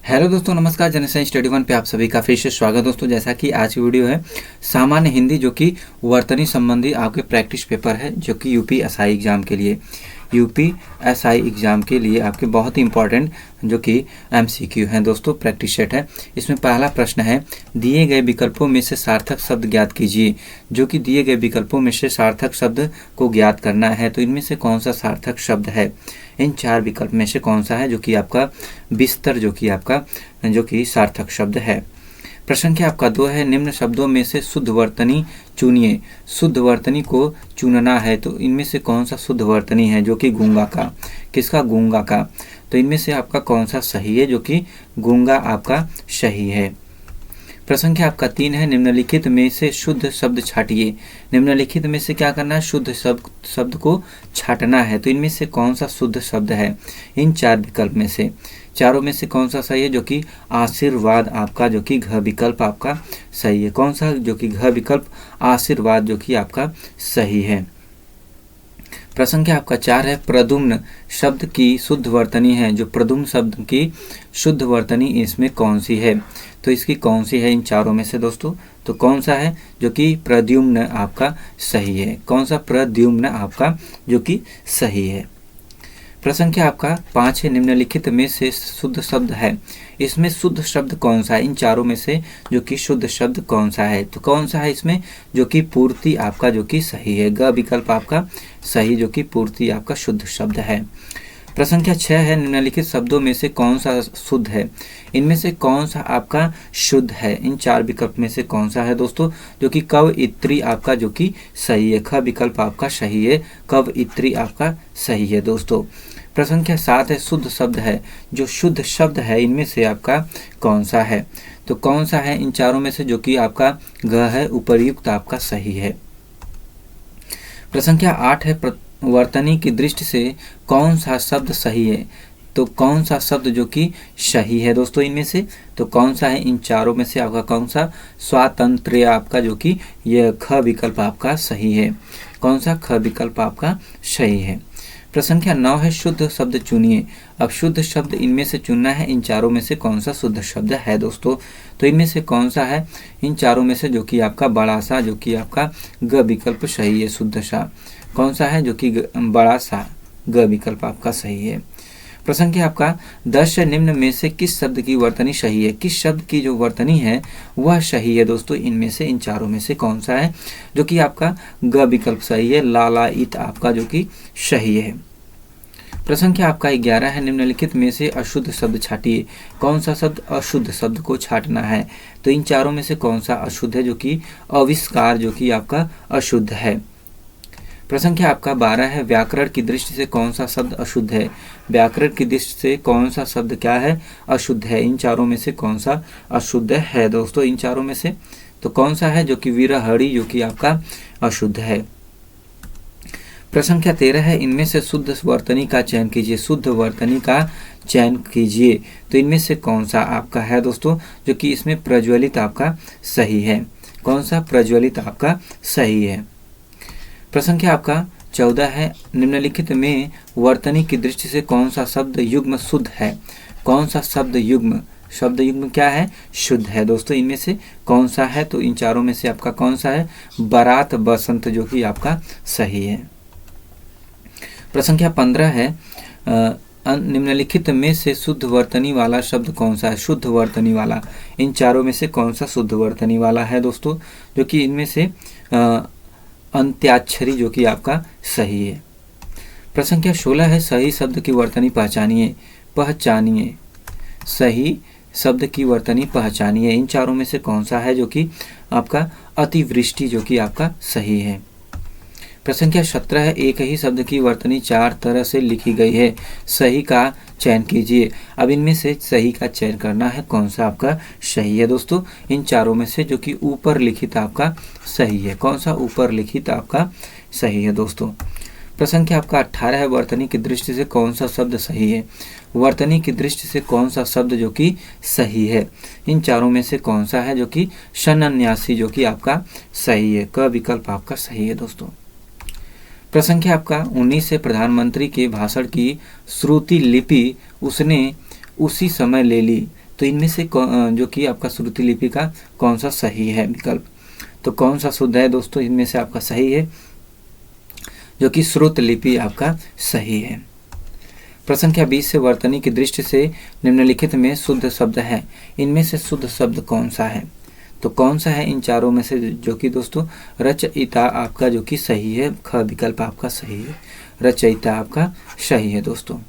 Hello दोस्तों, नमस्कार। General study one पे आप सभी का फिर से स्वागत। दोस्तों, जैसा कि आज की वीडियो है सामान्य हिंदी, जो कि वर्तनी संबंधी आपके प्रैक्टिस पेपर है, जो कि यूपीएसआई एग्जाम के लिए आपके बहुत ही इंपॉर्टेंट जो कि एमसीक्यू हैं दोस्तों, प्रैक्टिस सेट है। इसमें पहला प्रश्न है, दिए गए विकल्पों में से सार्थक शब्द ज्ञात कीजिए। जो कि दिए गए विकल्पों में से सार्थक शब्द को ज्ञात करना है, तो इनमें से कौन सा सार्थक शब्द है, इन चार विकल्प में से कौन सा है जो कि आपका बिस्तर जो कि सार्थक शब्द है। प्रश्न संख्या आपका 2 है, निम्न शब्दों में से शुद्ध वर्तनी चुनिए। शुद्ध वर्तनी को चुनना है, तो इनमें से कौन सा शुद्ध वर्तनी है जो कि गूंगा का, किसका, गूंगा का। तो इनमें से आपका कौन सा सही है, जो कि गूंगा आपका सही है। प्रश्न संख्या आपका 3 है, निम्नलिखित में से शुद्ध शब्द छाटिए। निम्नलिखित में से क्या करना है, शुद्ध शब्द को छाटना है, तो इनमें से कौन सा शुद्ध शब्द है, इन चार विकल्प में से चारों में से कौन सा सही है, जो कि आशीर्वाद आपका जो कि घ विकल्प आपका सही है। कौन सा, जो कि घ विकल्प आशीर्वाद जो कि आपका सही है। प्रश्न संख्या आपका 4 है, प्रद्युम्न शब्द की शुद्ध वर्तनी है। जो प्रद्युम्न शब्द की शुद्ध वर्तनी इसमें कौन सी है, तो इसकी कौन सी है इन चारों में से दोस्तों, तो कौन सा है जो कि प्रद्युम्न आपका सही है। कौन सा, प्रद्युम्न आपका जो कि सही है। प्रश्न संख्या आपका 5 है, निम्नलिखित में से शुद्ध शब्द है। इसमें शुद्ध शब्द कौन सा है, इन चारों में से जो कि शुद्ध शब्द कौन सा है, तो कौन सा है इसमें, जो कि पूर्ति आपका जो कि सही है। ग विकल्प आपका सही, जो कि पूर्ति आपका शुद्ध शब्द है। प्रश्न संख्या 6 है, निम्नलिखित शब्दों में से कौन सा शुद्ध है। इनमें से कौन सा आपका शुद्ध है, इन चार विकल्प में से कौन सा है दोस्तों, जो कि कवयित्री आपका जो कि सही है। ख विकल्प आपका सही है, कवयित्री आपका सही है दोस्तों। प्रश्न संख्या 7 है, शुद्ध शब्द है। जो शुद्ध शब्द है इनमें से आपका कौन सा है, तो कौन सा है इन चारों में से, जो कि आपका ग है, उपर्युक्त आपका सही है। प्रश्न संख्या 8 है, वर्तनी की दृष्टि से कौन सा शब्द सही है, तो कौन सा शब्द जो कि सही है दोस्तों इनमें से, तो कौन सा है इन चारों में से आपका कौन सा, स्वातंत्र्य आपका जो कि यह ख विकल्प आपका सही है। कौन सा, ख विकल्प आपका सही है। प्रश्न संख्या 9 है, शुद्ध शब्द चुनिए। अब शुद्ध शब्द इनमें से चुनना है, इन चारों में से कौन सा शुद्ध शब्द है दोस्तों, तो इनमें से कौन सा है इन चारों में से, जो कि आपका बड़ा सा जो कि आपका ग विकल्प सही है, शुद्ध सा। कौन सा है, जो कि बड़ा सा ग विकल्प आपका सही है। प्रश्न संख्या आपका 10 है, निम्न में से किस शब्द की वर्तनी सही है। किस शब्द की जो वर्तनी है वह सही है दोस्तों, इनमें से इन चारों में से कौन सा है, जो कि आपका ग विकल्प सही है, लालायित आपका जो कि सही है। प्रश्न संख्या आपका 11 है, निम्नलिखित में से अशुद्ध शब्द छाटिए। कौन सा शब्द, अशुद्ध शब्द को छाटना है, तो इन चारों में से कौन सा अशुद्ध है, जो कि आविष्कार जो कि आपका अशुद्ध है। प्रश्न संख्या आपका 12 है, व्याकरण की दृष्टि से कौन सा शब्द अशुद्ध है। व्याकरण की दृष्टि से कौन सा शब्द क्या है, अशुद्ध है। इन चारों में से कौन सा अशुद्ध है दोस्तों, इन चारों में से तो कौन सा है, जो कि विरहड़ी जो कि आपका अशुद्ध है। प्रश्न संख्या 13 है, इनमें से शुद्ध वर्तनी का चयन कीजिए। शुद्ध वर्तनी का चयन कीजिए, तो इनमें से कौन सा आपका है दोस्तों, जो कि इसमें प्रज्वलित आपका सही है। कौन सा, प्रज्वलित आपका सही है। प्रश्न संख्या आपका 14 है, निम्नलिखित में वर्तनी की दृष्टि से कौन सा शब्द युग्म शुद्ध है। कौन सा शब्द युग्म क्या है, शुद्ध है दोस्तों, इनमें से कौन सा है, तो इन चारों में से आपका कौन सा है, बारात बसंत जो कि आपका सही है। प्रश्न संख्या 15 है, निम्नलिखित में से शुद्ध वर्तनी वाला शब्द कौन सा है। शुद्ध वर्तनी वाला, इन चारों में से कौन सा शुद्ध वर्तनी वाला है दोस्तों, जो कि इनमें से अंत्याक्षरी जो कि आपका सही है। प्रश्न संख्या 16 है, सही शब्द की वर्तनी पहचानिए। सही शब्द की वर्तनी पहचानिए, इन चारों में से कौन सा है, जो कि आपका अतिवृष्टि जो कि आपका सही है। प्रश्न संख्या 17 है, एक ही शब्द की वर्तनी 4 तरह से लिखी गई है, सही का चयन कीजिए। अब इनमें से सही का चयन करना है, कौन सा आपका सही है दोस्तों, इन चारों में से, जो कि ऊपर लिखित आपका सही है। कौन सा, ऊपर लिखित आपका सही है दोस्तों। प्रश्न संख्या आपका 18 है, वर्तनी की दृष्टि से कौन सा शब्द सही है। वर्तनी की दृष्टि से कौन सा शब्द जो कि सही है, इन चारों में से कौन सा है, जो कि शनन्यासी जो कि आपका सही है। क विकल्प आपका सही है दोस्तों। प्रश्न संख्या आपका 19 से, प्रधानमंत्री के भाषण की श्रुति लिपि उसने उसी समय ले ली, तो इनमें से जो कि आपका श्रुति लिपि का कौन सा सही है विकल्प, तो कौन सा शुद्ध है दोस्तों, इनमें से आपका सही है जो कि श्रुत लिपि आपका सही है। प्रश्न संख्या 20 से वर्तनी की दृष्टि से निम्नलिखित में शुद्ध शब्द है, इनमें से शुद्ध शब्द कौन सा है, तो कौन सा है इन चारों में से जो कि दोस्तों रचयिता आपका जो कि सही है, ख विकल्प आपका सही है, रचयिता आपका सही है दोस्तों।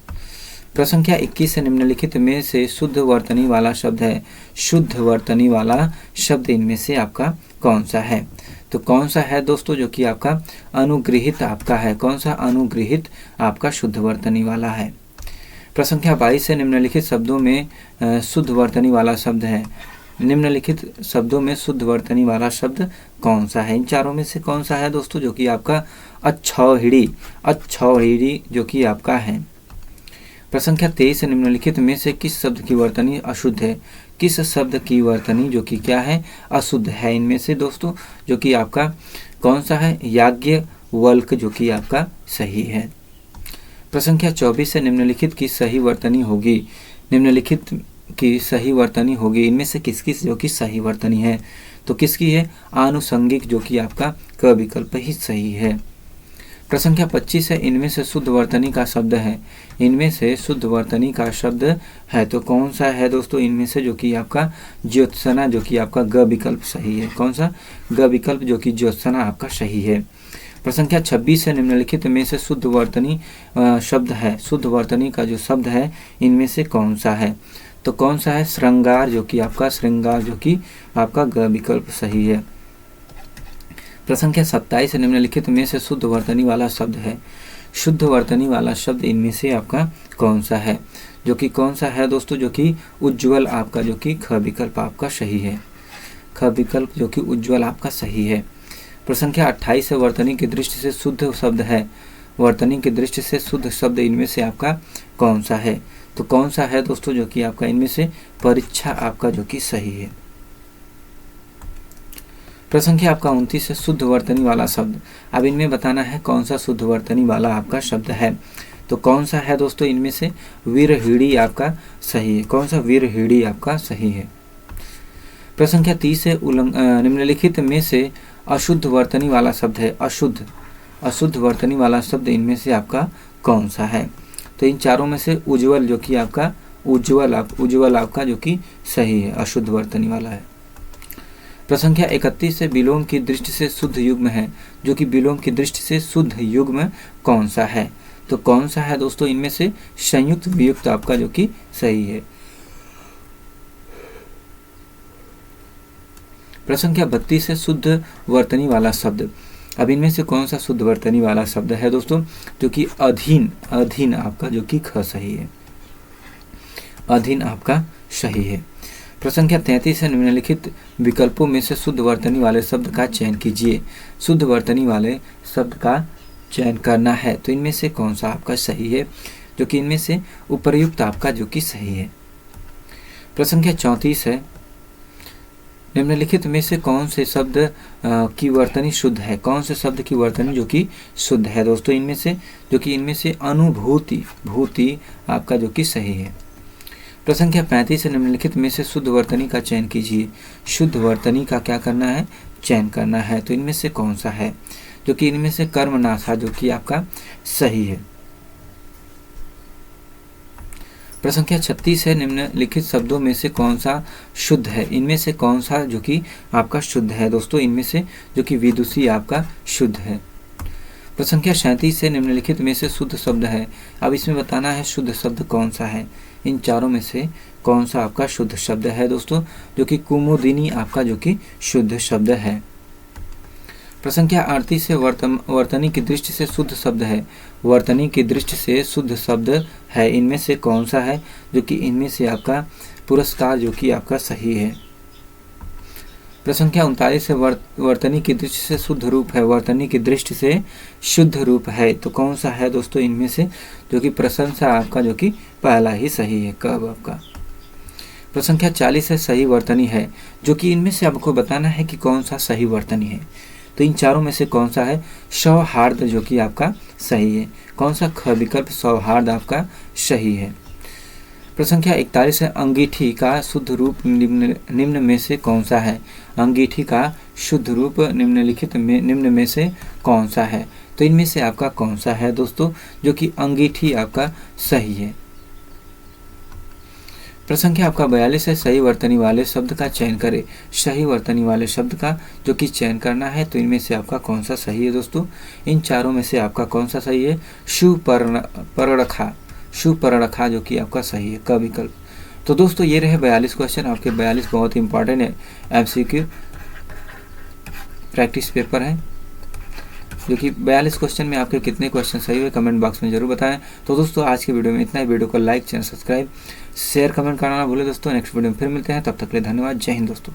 प्रश्न संख्या 21 से निम्नलिखित में से शुद्ध वर्तनी वाला शब्द है, शुद्ध वर्तनी वाला शब्द इनमें से आपका कौन सा है, तो कौन सा है दोस्तों जो कि आपका अनुगृहित आपका है, कौन सा अनुगृहित आपका शुद्ध वर्तनी वाला है। प्रश्न संख्या 22 से निम्नलिखित शब्दों में शुद्ध वर्तनी वाला शब्द है, निम्नलिखित शब्दों में शुद्ध वर्तनी वाला शब्द कौन सा है, इन चारों में से कौन सा है दोस्तों जो कि आपका अच्छौहिड़ी, अच्छौहिड़ी जो कि आपका है। प्रश्न संख्या 23 से निम्नलिखित में से किस शब्द की वर्तनी अशुद्ध है, किस शब्द की वर्तनी जो कि क्या है अशुद्ध है, इनमें से दोस्तों जो कि आपका कौन सा है, याज्ञवल्क्य जो कि आपका सही है। प्रश्न संख्या 24 से निम्नलिखित की सही वर्तनी होगी, निम्नलिखित की सही वर्तनी होगी, इनमें से किसकी जो कि सही वर्तनी है, तो किसकी है आनुषंगिक जो कि आपका क विकल्प ही सही है। प्रश्न संख्या 25 है इनमें से शुद्ध वर्तनी का शब्द है, इनमें से शुद्ध वर्तनी का शब्द है तो कौन सा है दोस्तों, इनमें से जो कि आपका ज्योत्सना जो कि आपका ग विकल्प सही है, कौन सा ग विकल्प जो कि ज्योत्सना आपका सही है। प्रश्न संख्या 26 है निम्नलिखित में से शुद्ध वर्तनी शब्द है, शुद्ध वर्तनी का जो शब्द है इनमें से कौन सा है, तो कौन सा है श्रृंगार जो कि आपका श्रृंगार जो कि आपका ग विकल्प सही है। प्रश्न संख्या 27 निम्नलिखित में से शुद्ध वर्तनी वाला शब्द है, शुद्ध वर्तनी वाला शब्द इनमें से आपका कौन सा है, जो कि कौन सा है दोस्तों जो कि उज्ज्वल आपका जो कि ख विकल्प आपका सही है, ख विकल्प जो कि उज्ज्वल आपका सही है। प्रश्न संख्या 28 है वर्तनी की दृष्टि से शुद्ध शब्द है, वर्तनी की दृष्टि से शुद्ध शब्द इनमें से आपका कौन सा है, तो कौन सा है दोस्तों जो कि आपका इनमें से परीक्षा आपका जो कि सही है। प्रश्न संख्या आपका 29 है शुद्ध वर्तनी वाला शब्द, अब इनमें बताना है कौन सा शुद्ध वर्तनी वाला आपका शब्द है, तो कौन सा है दोस्तों इनमें से वीरहीड़ी आपका सही है, कौन सा वीरहीड़ी आपका सही है। प्रश्न संख्या 30 है निम्नलिखित में से अशुद्ध वर्तनी वाला शब्द है, अशुद्ध अशुद्ध वर्तनी वाला शब्द इनमें से आपका कौन सा है, तो इन चारों में से उज्ज्वल जो कि आपका उज्ज्वल आपका जो कि सही है, अशुद्ध वर्तनी वाला है। प्रश्न संख्या 31 से विलोम की दृष्टि से शुद्ध युग्म है, जो कि विलोम की दृष्टि से शुद्ध युग्म कौन सा है, तो कौन सा है दोस्तों इनमें से संयुक्त वियुक्त आपका जो कि सही है। प्रश्न संख्या 32 है शुद्ध वर्तनी वाला शब्द, अब इनमें से कौन सा शुद्ध वर्तनी वाला शब्द है दोस्तों, जो कि अधीन, अधीन आपका जो कि ख सही है, अधीन आपका सही है। प्रश्न संख्या 33 है निम्नलिखित विकल्पों में से शुद्ध वर्तनी वाले शब्द का चयन कीजिए, शुद्ध वर्तनी वाले शब्द का चयन करना है, तो इनमें से कौन सा आपका सही है, जो कि इनमें से उपर्युक्त आपका जो कि सही है। प्रश्न संख्या 34 है निम्नलिखित में से कौन से शब्द की वर्तनी शुद्ध है, कौन से शब्द की वर्तनी जो कि शुद्ध है दोस्तों, इनमें से जो कि इनमें से अनुभूति भूति आपका जो कि सही है। प्रश्न संख्या 35 निम्नलिखित में से शुद्ध वर्तनी का चयन कीजिए, शुद्ध वर्तनी का क्या करना है चयन करना है, तो इनमें से कौन सा है, जो कि इनमें से कर्मनाशा जो कि आपका सही है। प्रश्न संख्या 36 है निम्नलिखित शब्दों में से कौन सा शुद्ध है, इनमें से कौन सा जो कि आपका शुद्ध है दोस्तों, इनमें से जो कि विदुषी आपका शुद्ध है। प्रश्न संख्या 37 से निम्नलिखित में से शुद्ध शब्द है, अब इसमें बताना है शुद्ध शब्द कौन सा है, इन चारों में से कौन सा आपका शुद्ध शब्द है दोस्तों, जो कि कुमुदिनी आपका जो कि शुद्ध शब्द है। प्रश्न संख्या 38 से वर्तनी की दृष्टि से शुद्ध शब्द है, वर्तनी की दृष्टि से शुद्ध शब्द है, इनमें से कौन सा है, जो कि इनमें से आपका पुरस्कार जो कि आपका सही है। प्रश्न संख्या 39 से वर्तनी की दृष्टि से शुद्ध रूप है, वर्तनी की दृष्टि से शुद्ध रूप है, तो कौन सा है दोस्तों इनमें से, जो कि प्रशंसा आपका जो कि पहला ही सही है, कब आपका। प्रश्न संख्या 40 है सही वर्तनी है, जो कि इनमें से आपको बताना है कि कौन सा सही वर्तनी है, तो इन चारों में से कौन सा है सौहार्द जो कि आपका सही है, कौन सा ख विकल्प सौहार्द आपका सही है। प्रश्न संख्या 41 है, अंगीठी का शुद्ध रूप निम्न में से कौन सा है? अंगीठी का शुद्ध रूप निम्न में से कौन सा है? तो इनमें से आपका कौन सा है दोस्तों, जो कि अंगीठी आपका सही है। प्रश्न संख्या आपका 42 है, सही वर्तनी वाले शब्द का चयन करें। सही वर्तनी वाले शब्द का जो कि चयन करना है, तो इनमें से आपका कौन सा सही है दोस्तों? इन चारों में से आपका कौन सा सही है? सुपर्णखा, सुपर्णखा जो कि आपका सही है, क विकल्प। तो दोस्तों ये रहे 42 क्वेश्चन। आपके 42 बहुत ही इंपॉर्टेंट है, एमसीक्यू प्रैक्टिस पेपर है, जो कि 42 क्वेश्चन में आपके कितने क्वेश्चन सही हुए कमेंट बॉक्स में जरूर बताएं। तो दोस्तों आज की वीडियो में इतना ही। वीडियो को like, channel subscribe, share, comment करना ना भूलें दोस्तों। नेक्स्ट वीडियो में फिर मिलते हैं, तब तक के लिए धन्यवाद। जय हिंद दोस्तों।